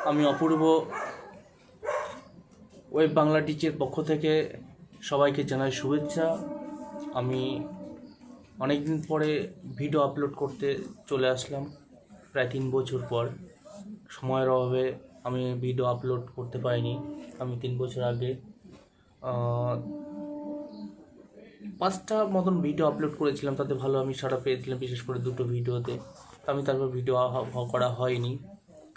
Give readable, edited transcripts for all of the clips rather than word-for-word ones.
আমি অপূর্ব ওয়েব বাংলা টিচের পক্ষ থেকে সবাইকে জানাই শুভেচ্ছা। আমি অনেক দিন পরে ভিডিও আপলোড করতে চলে আসলাম, প্রায় 3 বছর পর। সময়ের অভাবে আমি ভিডিও আপলোড করতে পারিনি। আমি 3 বছর আগে 5টা মতন ভিডিও আপলোড করেছিলাম, তাতে ভালো আমি সাড়া পেয়েছিলাম, বিশেষ করে 2টো ভিডিওতে। আমি তারপর ভিডিও করা হয়নি,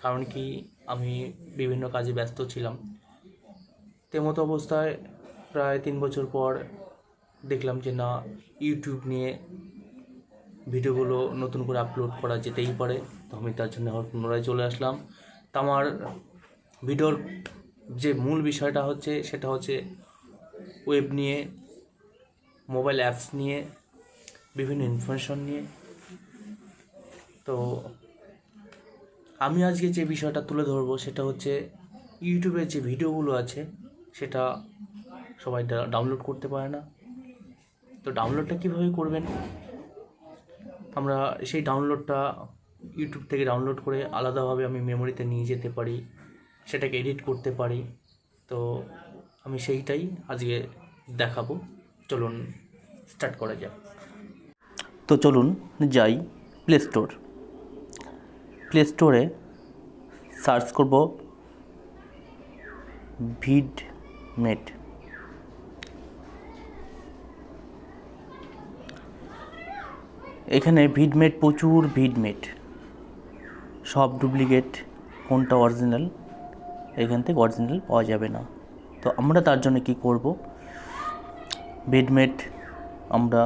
কারণ কি আমি বিভিন্ন কাজে ব্যস্ত ছিলাম। তেমতো অবস্থায় প্রায় 3 বছর পর দেখলাম যে না, ইউটিউব নিয়ে ভিডিওগুলো নতুন করে আপলোড করা যেতেই পারে। তো আমি তার জন্য আবার পুনরায় চলে আসলাম। তা আমার ভিডিওর যে মূল বিষয়টা হচ্ছে সেটা হচ্ছে ওয়েব নিয়ে, মোবাইল অ্যাপস নিয়ে, বিভিন্ন ইনফরমেশন নিয়ে। তো আমি আজকে যে বিষয়টা তুলে ধরবো সেটা হচ্ছে ইউটিউবের যে ভিডিওগুলো আছে সেটা সবাই ডাউনলোড করতে পারে না। তো ডাউনলোডটা কীভাবে করবেন? আমরা সেই ডাউনলোডটা ইউটিউব থেকে ডাউনলোড করে আলাদাভাবে আমি মেমোরিতে নিয়ে যেতে পারি, সেটাকে এডিট করতে পারি। তো আমি সেইটাই আজকে দেখাবো। চলুন স্টার্ট করা যাক। তো চলুন যাই প্লে স্টোরে সার্চ করব ভিডমেট। এখানে ভিডমেট, প্রচুর ভিডমেট, সব ডুপ্লিকেট, কোনটা অরিজিনাল এখান থেকে অরিজিনাল পাওয়া যাবে না। তো আমরা তার জন্য কি করব, ভিডমেট আমরা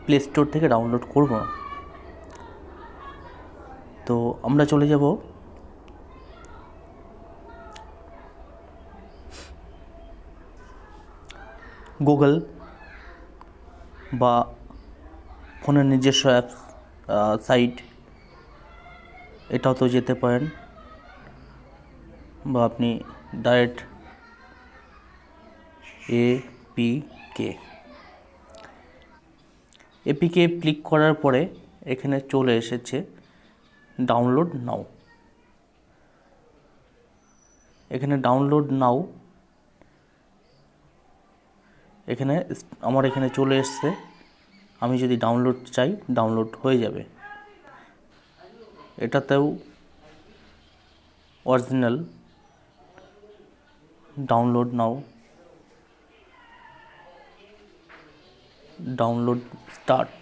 প্লে স্টোর থেকে ডাউনলোড করব না। তো আমরা চলে যাব গুগল বা ফোনের নিজস্ব অ্যাপস সাইট, এটাও তো যেতে পারেন, বা আপনি ডাইরেক্ট এপিকে ক্লিক করার পরে এখানে চলে এসেছে ডাউনলোড নাও। এখানে ডাউনলোড নাও, এখানে আমার এখানে চলে এসছে। আমি যদি ডাউনলোড চাই ডাউনলোড হয়ে যাবে। এটাতেও অরিজিনাল ডাউনলোড নাও, ডাউনলোড স্টার্ট।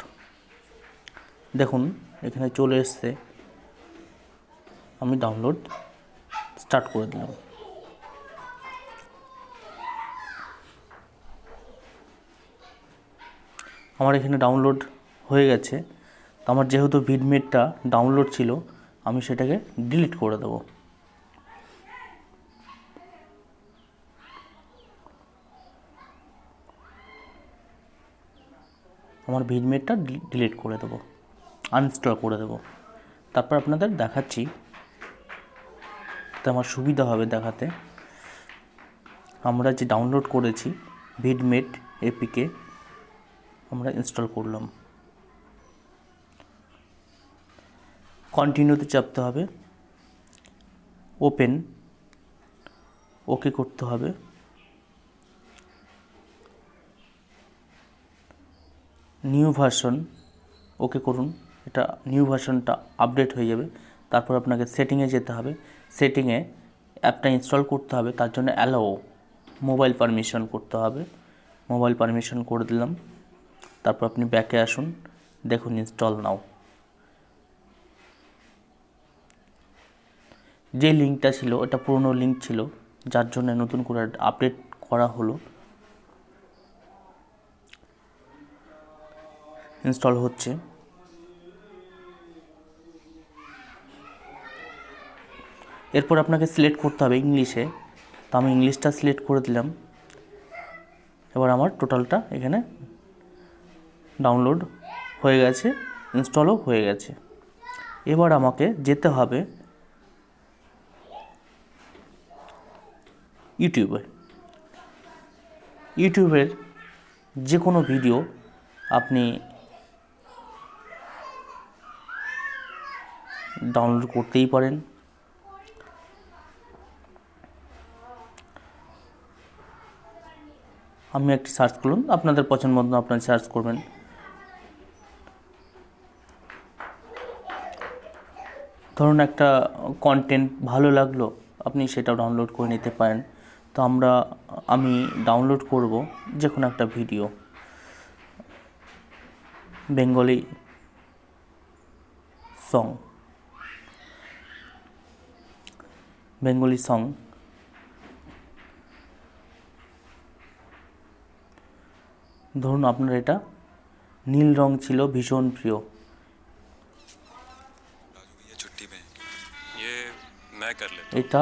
দেখুন এখানে চলে এসছে, আমি ডাউনলোড স্টার্ট করে দিলাম। আমার এখানে ডাউনলোড হয়ে গেছে। তো আমার যেহেতু ভিডমেটটা ডাউনলোড ছিল, আমি সেটাকে ডিলিট করে দেব। আমার ভিডমেটটা ডিলিট করে দেব, আনইনস্টল করে দেব। তারপর আপনাদের দেখাচ্ছি, তো আমার সুবিধা হবে দেখাতে। আমরা যে ডাউনলোড করেছি ভিডমেট এপিকে, আমরা ইনস্টল করলাম। কন্টিনিউতে চাপতে হবে, ওপেন, ওকে করতে হবে। নিউ ভার্সন ওকে করুন, এটা নিউ ভার্সনটা আপডেট হয়ে যাবে। তারপর আপনাকে সেটিংয়ে যেতে হবে। সেটিংয়ে অ্যাপটা ইনস্টল করতে হবে, তার জন্য অ্যালাও মোবাইল পারমিশন করতে হবে। মোবাইল পারমিশন করে দিলাম। তারপর আপনি ব্যাকে আসুন, দেখুন ইনস্টল নাও। যে লিঙ্কটা ছিল ওটা পুরনো লিঙ্ক ছিল, যার জন্য নতুন করে আপডেট করা হলো। ইনস্টল হচ্ছে। এরপর আপনাকে সিলেক্ট করতে হবে ইংলিশে, তো আমি ইংলিশটা সিলেক্ট করে দিলাম। এবার আমার টোটালটা এখানে ডাউনলোড হয়ে গেছে, ইনস্টলও হয়ে গেছে। এবার আমাকে যেতে হবে ইউটিউবের যে কোনো ভিডিও আপনি ডাউনলোড করতেই পারেন। আমি একটি সার্চ করুন, আপনাদের পছন্দ মতো আপনারা সার্চ করবেন। ধরুন একটা কন্টেন্ট ভালো লাগলো, আপনি সেটাও ডাউনলোড করে নিতে পারেন। তো আমি ডাউনলোড করব যে কোনো একটা ভিডিও, বেঙ্গলি সং, ধরুন আপনার এটা নীল রং ছিল ভীষণ প্রিয়। এটা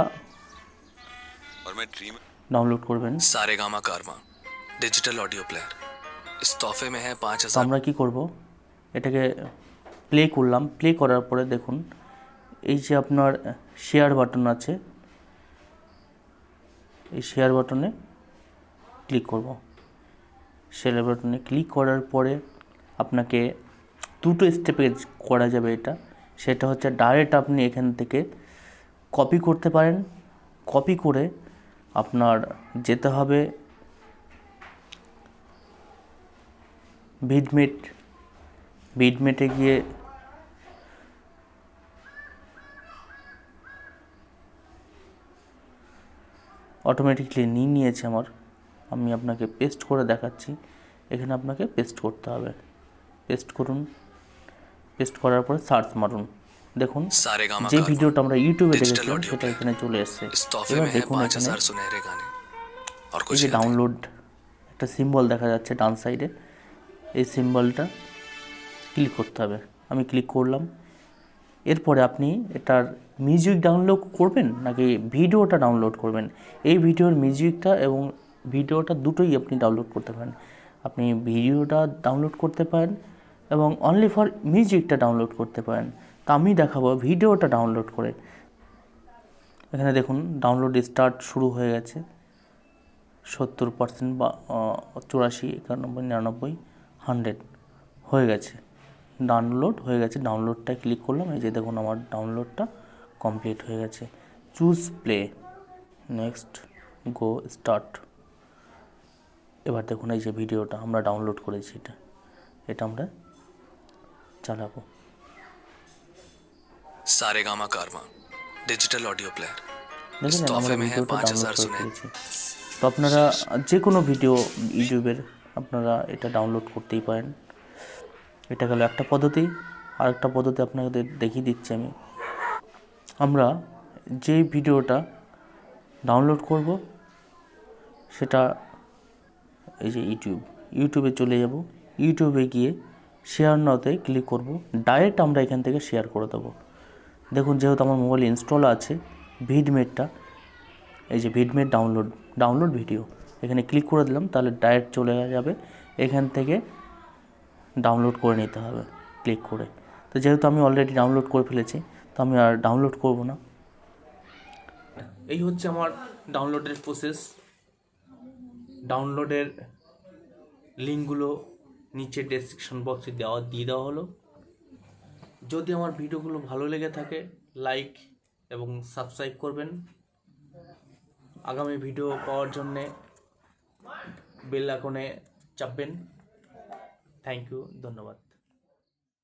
ডাউনলোড করবেন। सारेगामा कारवा डिजिटल ऑडियो प्लेयर इस तोहफे में है তো 5,000। আমরা কি করব, এটাকে প্লে করলাম। প্লে করার পরে দেখুন এই যে আপনার শেয়ার বাটন আছে, এই শেয়ার বাটনে ক্লিক করব। শেয়ার বাটনে ক্লিক করার পরে আপনাকে দুটো স্টেপে করা যাবে এটা। সেটা হচ্ছে ডাইরেক্ট আপনি এখান থেকে কপি করতে পারেন। কপি করে আপনার যেতে হবে বিডমেটে গিয়ে অটোমেটিকলি নিয়েছে আমি আপনাকে পেস্ট করে দেখাচ্ছি। এখানে আপনাকে পেস্ট করতে হবে। পেস্ট করুন। পেস্ট করার পরে সার্চ মারুন। দেখুন যে ভিডিওটা আমরা ইউটিউবে দেখেছিলাম সেটা এখানে চলে এসেছে। এবার দেখুন এখানে এই যে ডাউনলোড একটা সিম্বল দেখা যাচ্ছে ডান সাইডে, এই সিম্বলটা ক্লিক করতে হবে। আমি ক্লিক করলাম। এরপরে আপনি এটার মিউজিক ডাউনলোড করবেন নাকি ভিডিওটা ডাউনলোড করবেন। এই ভিডিওর মিউজিকটা এবং ভিডিওটা দুটোই আপনি ডাউনলোড করতে পারেন। আপনি ভিডিওটা ডাউনলোড করতে পারেন এবং অনলি ফর মিউজিকটা ডাউনলোড করতে পারেন। তা আমি দেখাবো ভিডিওটা ডাউনলোড করে। এখানে দেখুন ডাউনলোড স্টার্ট শুরু হয়ে গেছে। 70% বা 84, 91, 99, 100 হয়ে গেছে। ডাউনলোড হয়ে গেছে। ডাউনলোডটা ক্লিক করলাম। এই যে দেখুন আমার ডাউনলোডটা কমপ্লিট হয়ে গেছে। চুজ প্লে, নেক্সট, গো, স্টার্ট। এবার দেখুন এই যে ভিডিওটা আমরা ডাউনলোড করেছি, এটা আমরা চালাবো। सारेगामा कारवा डिजिटल ऑडियो प्लेयर इस দেখেন আমরা तोहफे में है ভিডিওটা 5,000 ডাউনলোড করে सुनहरे। ফেলেছি। তো আপনারা যে কোনো ভিডিও ইউটিউবের আপনারা এটা ডাউনলোড করতেই পারেন। এটা গেল একটা পদ্ধতি। আরেকটা পদ্ধতি আপনাদের দেখিয়ে দিচ্ছি আমি। আমরা যে ভিডিওটা ডাউনলোড করব সেটা এই যে ইউটিউবে চলে যাব। ইউটিউবে গিয়ে শেয়ার নাওতে ক্লিক করব। ডাইরেক্ট আমরা এখান থেকে শেয়ার করে দেবো। দেখুন যেহেতু আমার মোবাইল ইনস্টল আছে ভিডমেটটা, এই যে ভিডমেট ডাউনলোড ভিডিও, এখানে ক্লিক করে দিলাম, তাহলে ডাইরেক্ট চলে যাবে। এখান থেকে ডাউনলোড করে নিতে হবে ক্লিক করে। তো যেহেতু আমি অলরেডি ডাউনলোড করে ফেলেছি, তো আমি আর ডাউনলোড করব না। এই হচ্ছে আমার ডাউনলোডের প্রসেস। ডাউনলোডের লিঙ্কগুলো নিচে ডেসক্রিপশন বক্সে দিয়ে দেওয়া হলো। যদি আমার ভিডিওগুলো ভালো লেগে থাকে লাইক এবং সাবস্ক্রাইব করবেন। আগামী ভিডিও পাওয়ার জন্যে বেল আইকনে চাপবেন। থ্যাংক ইউ, ধন্যবাদ।